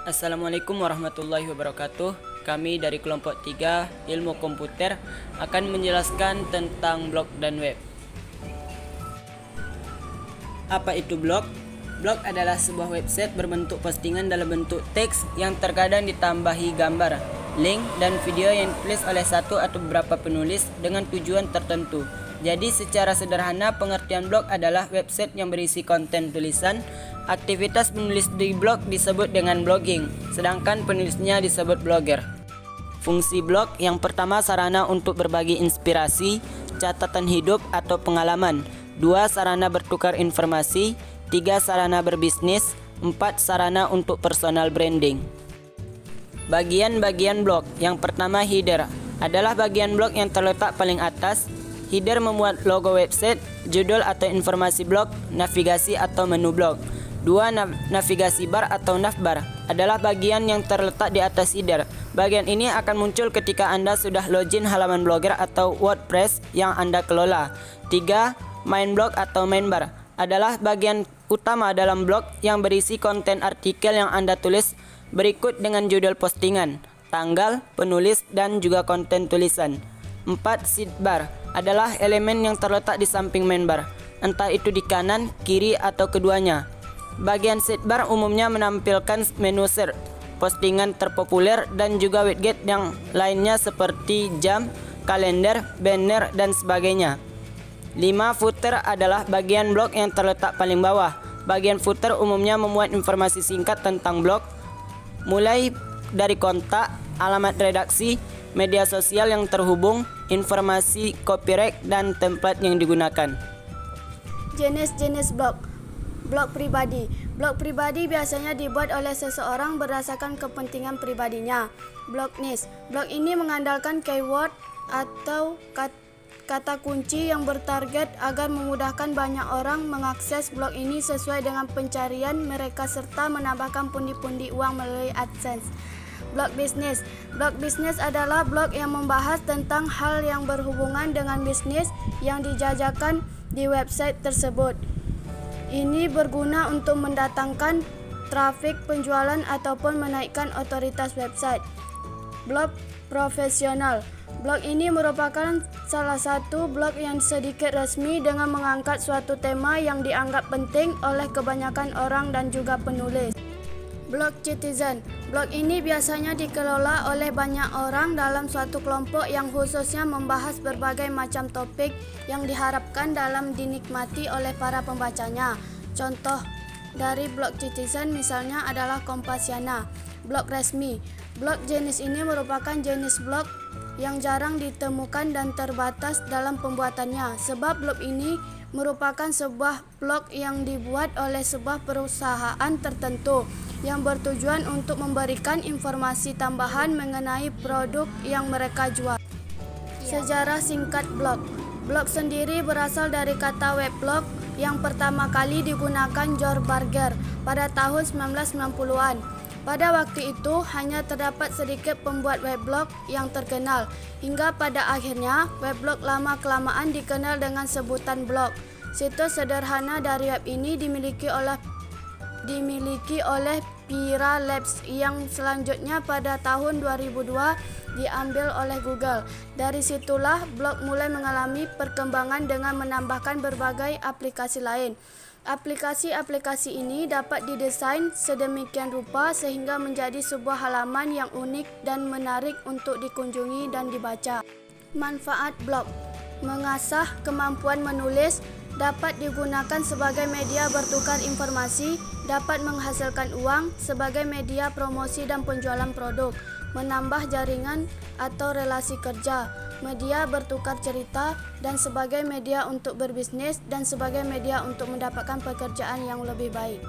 Assalamualaikum warahmatullahi wabarakatuh. Kami dari kelompok 3 Ilmu Komputer akan menjelaskan tentang blog dan web. Apa itu blog? Blog adalah sebuah website berbentuk postingan dalam bentuk teks yang terkadang ditambahi gambar, link, dan video yang ditulis oleh satu atau beberapa penulis dengan tujuan tertentu. Jadi secara sederhana pengertian blog adalah website yang berisi konten tulisan. Aktivitas penulis di blog disebut dengan blogging, sedangkan penulisnya disebut blogger. Fungsi blog yang pertama sarana untuk berbagi inspirasi, catatan hidup atau pengalaman. 2. Sarana bertukar informasi. 3. Sarana berbisnis. 4. Sarana untuk personal branding. Bagian-bagian blog. Yang pertama header adalah bagian blog yang terletak paling atas. Header memuat logo website, judul atau informasi blog, navigasi atau menu blog. 2. Navigasi bar atau navbar adalah bagian yang terletak di atas header. Bagian ini akan muncul ketika Anda sudah login halaman Blogger atau WordPress yang Anda kelola. 3. Main blog atau main bar adalah bagian utama dalam blog yang berisi konten artikel yang Anda tulis berikut dengan judul postingan, tanggal, penulis, dan juga konten tulisan. 4. Sidebar adalah elemen yang terletak di samping main bar, entah itu di kanan, kiri, atau keduanya. Bagian sidebar umumnya menampilkan menu search, postingan terpopuler, dan juga widget yang lainnya seperti jam, kalender, banner, dan sebagainya. 5. Footer adalah bagian blog yang terletak paling bawah. Bagian footer umumnya memuat informasi singkat tentang blog, mulai dari kontak, alamat redaksi, media sosial yang terhubung, informasi copyright, dan template yang digunakan. Jenis-jenis blog. Blog pribadi. Blog pribadi biasanya dibuat oleh seseorang berdasarkan kepentingan pribadinya. Blog niche. Blog ini mengandalkan keyword atau kata kunci yang bertarget agar memudahkan banyak orang mengakses blog ini sesuai dengan pencarian mereka serta menambahkan pundi-pundi uang melalui AdSense. Blog bisnis. Blog bisnis adalah blog yang membahas tentang hal yang berhubungan dengan bisnis yang dijajakan di website tersebut. Ini berguna untuk mendatangkan trafik penjualan ataupun menaikkan otoritas website. Blog profesional. Blog ini merupakan salah satu blog yang sedikit resmi dengan mengangkat suatu tema yang dianggap penting oleh kebanyakan orang dan juga penulis. Blog citizen. Blog ini biasanya dikelola oleh banyak orang dalam suatu kelompok yang khususnya membahas berbagai macam topik yang diharapkan dalam dinikmati oleh para pembacanya. Contoh dari blog citizen misalnya adalah Kompasiana. Blog resmi. Blog jenis ini merupakan jenis blog yang jarang ditemukan dan terbatas dalam pembuatannya, sebab blog ini merupakan sebuah blog yang dibuat oleh sebuah perusahaan tertentu yang bertujuan untuk memberikan informasi tambahan mengenai produk yang mereka jual. Sejarah singkat blog. Blog sendiri berasal dari kata weblog yang pertama kali digunakan George Barger pada tahun 1990-an. Pada waktu itu hanya terdapat sedikit pembuat weblog yang terkenal, hingga pada akhirnya weblog lama-kelamaan dikenal dengan sebutan blog. Situs sederhana dari web ini dimiliki oleh Pira Labs yang selanjutnya pada tahun 2002 diambil oleh Google. Dari situlah blog mulai mengalami perkembangan dengan menambahkan berbagai aplikasi lain. Aplikasi-aplikasi ini dapat didesain sedemikian rupa sehingga menjadi sebuah halaman yang unik dan menarik untuk dikunjungi dan dibaca. Manfaat blog. Mengasah kemampuan menulis, dapat digunakan sebagai media bertukar informasi, dapat menghasilkan uang sebagai media promosi dan penjualan produk, menambah jaringan atau relasi kerja, media bertukar cerita, dan sebagai media untuk berbisnis dan sebagai media untuk mendapatkan pekerjaan yang lebih baik.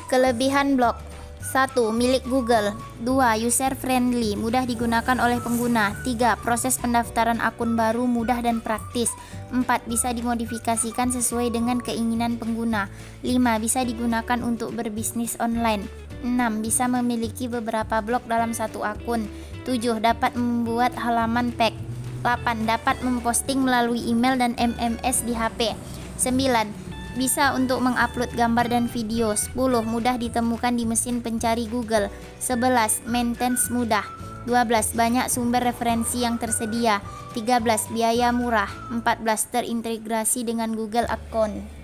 Kelebihan blog. 1. Milik Google. 2. User friendly, mudah digunakan oleh pengguna. 3. Proses pendaftaran akun baru mudah dan praktis. 4. Bisa dimodifikasikan sesuai dengan keinginan pengguna. 5. Bisa digunakan untuk berbisnis online. 6. Bisa memiliki beberapa blog dalam satu akun. 7. Dapat membuat halaman tag. 8. Dapat memposting melalui email dan MMS di HP. 9. Bisa untuk mengupload gambar dan video. 10. Mudah ditemukan di mesin pencari Google. 11. Maintenance mudah. 12. Banyak sumber referensi yang tersedia. 13. Biaya murah. 14. Terintegrasi dengan Google Account.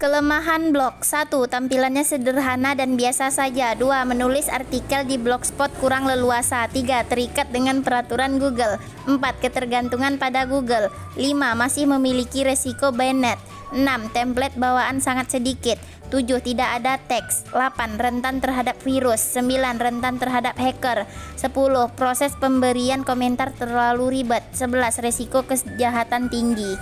Kelemahan blog. 1. Tampilannya sederhana dan biasa saja. 2. Menulis artikel di blogspot kurang leluasa. 3. Terikat dengan peraturan Google. 4. Ketergantungan pada Google. 5. Masih memiliki resiko banned. 6. Template bawaan sangat sedikit. 7. Tidak ada teks. 8. Rentan terhadap virus. 9. Rentan terhadap hacker. 10. Proses pemberian komentar terlalu ribet. 11. Resiko kejahatan tinggi.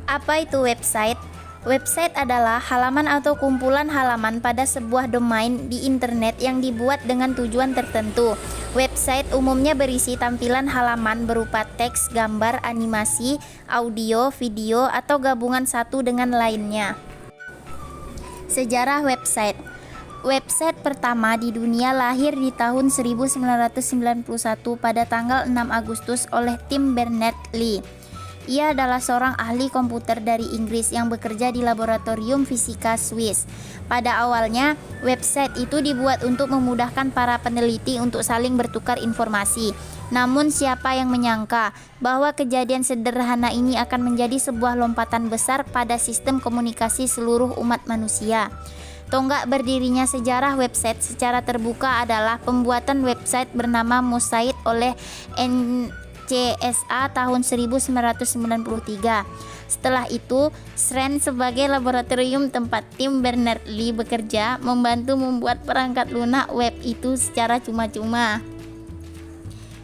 Apa itu website? Website adalah halaman atau kumpulan halaman pada sebuah domain di internet yang dibuat dengan tujuan tertentu. Website umumnya berisi tampilan halaman berupa teks, gambar, animasi, audio, video, atau gabungan satu dengan lainnya. Sejarah website. Website pertama di dunia lahir di tahun 1991 pada tanggal 6 Agustus oleh Tim Berners-Lee. Ia adalah seorang ahli komputer dari Inggris yang bekerja di laboratorium fisika Swiss. Pada awalnya, website itu dibuat untuk memudahkan para peneliti untuk saling bertukar informasi. Namun siapa yang menyangka bahwa kejadian sederhana ini akan menjadi sebuah lompatan besar pada sistem komunikasi seluruh umat manusia. Tonggak berdirinya sejarah website secara terbuka adalah pembuatan website bernama Mosaic oleh CSA tahun 1993. Setelah itu, SRAN sebagai laboratorium tempat Tim Berners-Lee bekerja membantu membuat perangkat lunak web itu secara cuma-cuma.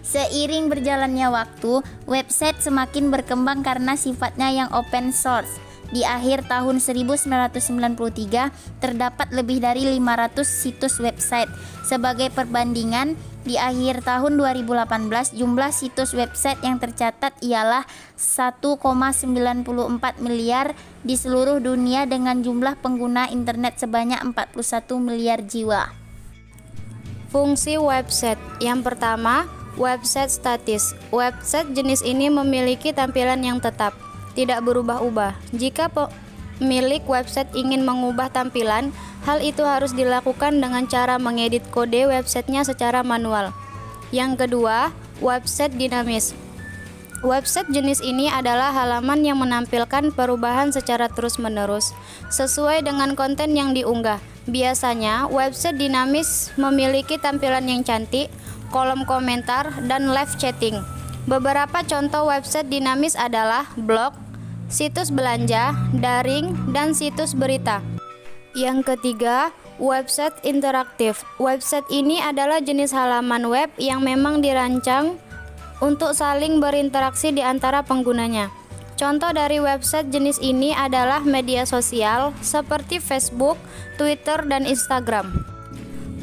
Seiring berjalannya waktu, website semakin berkembang karena sifatnya yang open source. Di akhir tahun 1993, terdapat lebih dari 500 situs website. Sebagai perbandingan, di akhir tahun 2018, jumlah situs website yang tercatat ialah 1,94 miliar di seluruh dunia dengan jumlah pengguna internet sebanyak 41 miliar jiwa. Fungsi website. Yang pertama, website statis. Website jenis ini memiliki tampilan yang tetap, tidak berubah-ubah. Jika pemilik website ingin mengubah tampilan, hal itu harus dilakukan dengan cara mengedit kode websitenya secara manual. Yang kedua, website dinamis. Website jenis ini adalah halaman yang menampilkan perubahan secara terus-menerus sesuai dengan konten yang diunggah. Biasanya, website dinamis memiliki tampilan yang cantik, kolom komentar, dan live chatting. Beberapa contoh website dinamis adalah blog, situs belanja, daring, dan situs berita. Yang ketiga, website interaktif. Website ini adalah jenis halaman web yang memang dirancang untuk saling berinteraksi di antara penggunanya. Contoh dari website jenis ini adalah media sosial seperti Facebook, Twitter, dan Instagram.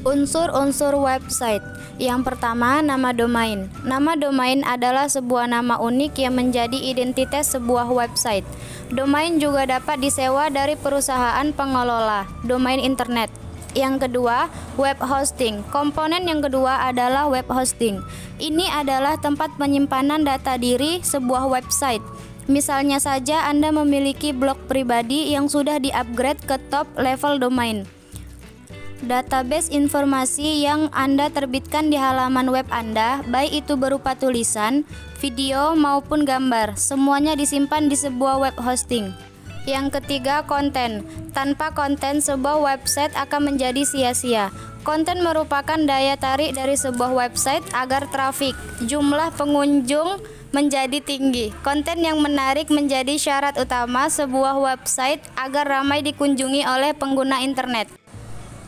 Unsur-unsur website. Yang pertama, nama domain. Nama domain adalah sebuah nama unik yang menjadi identitas sebuah website. Domain juga dapat disewa dari perusahaan pengelola domain internet. Yang kedua, web hosting. Komponen yang kedua adalah web hosting. Ini adalah tempat penyimpanan data diri sebuah website. Misalnya saja Anda memiliki blog pribadi yang sudah di-upgrade ke top level domain. Database informasi yang Anda terbitkan di halaman web Anda, baik itu berupa tulisan, video, maupun gambar, semuanya disimpan di sebuah web hosting. Yang ketiga, konten. Tanpa konten, sebuah website akan menjadi sia-sia. Konten merupakan daya tarik dari sebuah website agar trafik, jumlah pengunjung menjadi tinggi. Konten yang menarik menjadi syarat utama sebuah website agar ramai dikunjungi oleh pengguna internet.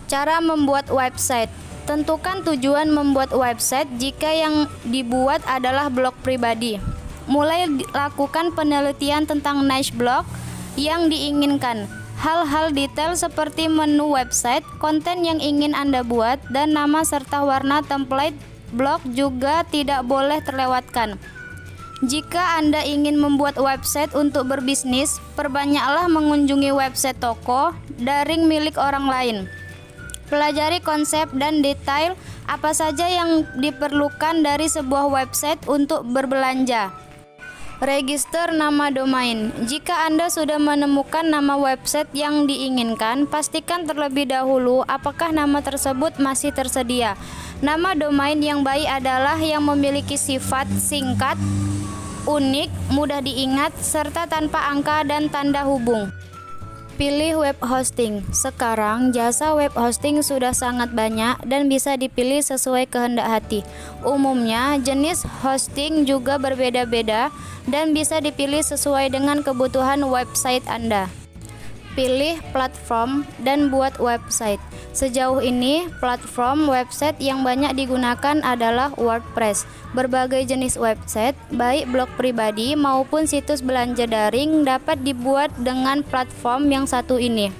Cara membuat website. Tentukan tujuan membuat website jika yang dibuat adalah blog pribadi. Mulai lakukan penelitian tentang niche blog yang diinginkan. Hal-hal detail seperti menu website, konten yang ingin Anda buat, dan nama serta warna template blog juga tidak boleh terlewatkan. Jika Anda ingin membuat website untuk berbisnis, perbanyaklah mengunjungi website toko daring milik orang lain. Pelajari konsep dan detail apa saja yang diperlukan dari sebuah website untuk berbelanja. Register nama domain. Jika Anda sudah menemukan nama website yang diinginkan, pastikan terlebih dahulu apakah nama tersebut masih tersedia. Nama domain yang baik adalah yang memiliki sifat singkat, unik, mudah diingat, serta tanpa angka dan tanda hubung. Pilih web hosting. Sekarang jasa web hosting sudah sangat banyak dan bisa dipilih sesuai kehendak hati. Umumnya jenis hosting juga berbeda-beda dan bisa dipilih sesuai dengan kebutuhan website Anda. Pilih platform dan buat website. Sejauh ini, platform website yang banyak digunakan adalah WordPress. Berbagai jenis website, baik blog pribadi maupun situs belanja daring dapat dibuat dengan platform yang satu ini.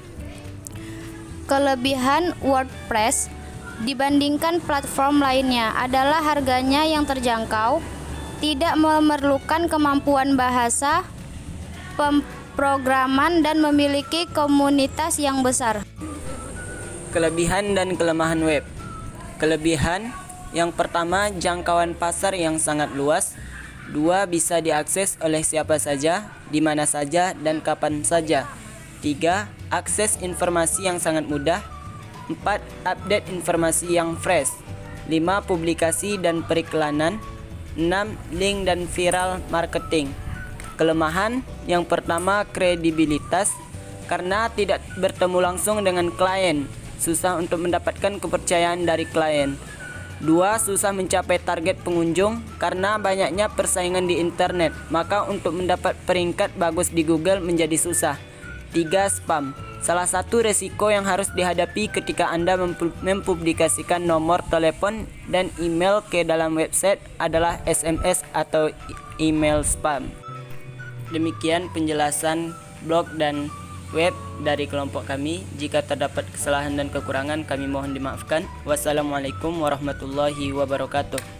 Kelebihan WordPress dibandingkan platform lainnya adalah harganya yang terjangkau, tidak memerlukan kemampuan bahasa, pemrograman, dan memiliki komunitas yang besar. Kelebihan dan kelemahan web. Kelebihan yang pertama, jangkauan pasar yang sangat luas. 2. Bisa diakses oleh siapa saja, di mana saja, dan kapan saja. 3. Akses informasi yang sangat mudah. 4. Update informasi yang fresh. 5. Publikasi dan periklanan. 6. Link dan viral marketing. Kelemahan yang pertama, kredibilitas. Karena tidak bertemu langsung dengan klien, susah untuk mendapatkan kepercayaan dari klien. 2. Susah mencapai target pengunjung karena banyaknya persaingan di internet, maka untuk mendapat peringkat bagus di Google menjadi susah. 3. Spam. Salah satu resiko yang harus dihadapi ketika Anda mempublikasikan nomor telepon dan email ke dalam website adalah SMS atau email spam. Demikian penjelasan blog dan web dari kelompok kami. Jika terdapat kesalahan dan kekurangan, kami mohon dimaafkan. Wassalamualaikum warahmatullahi wabarakatuh.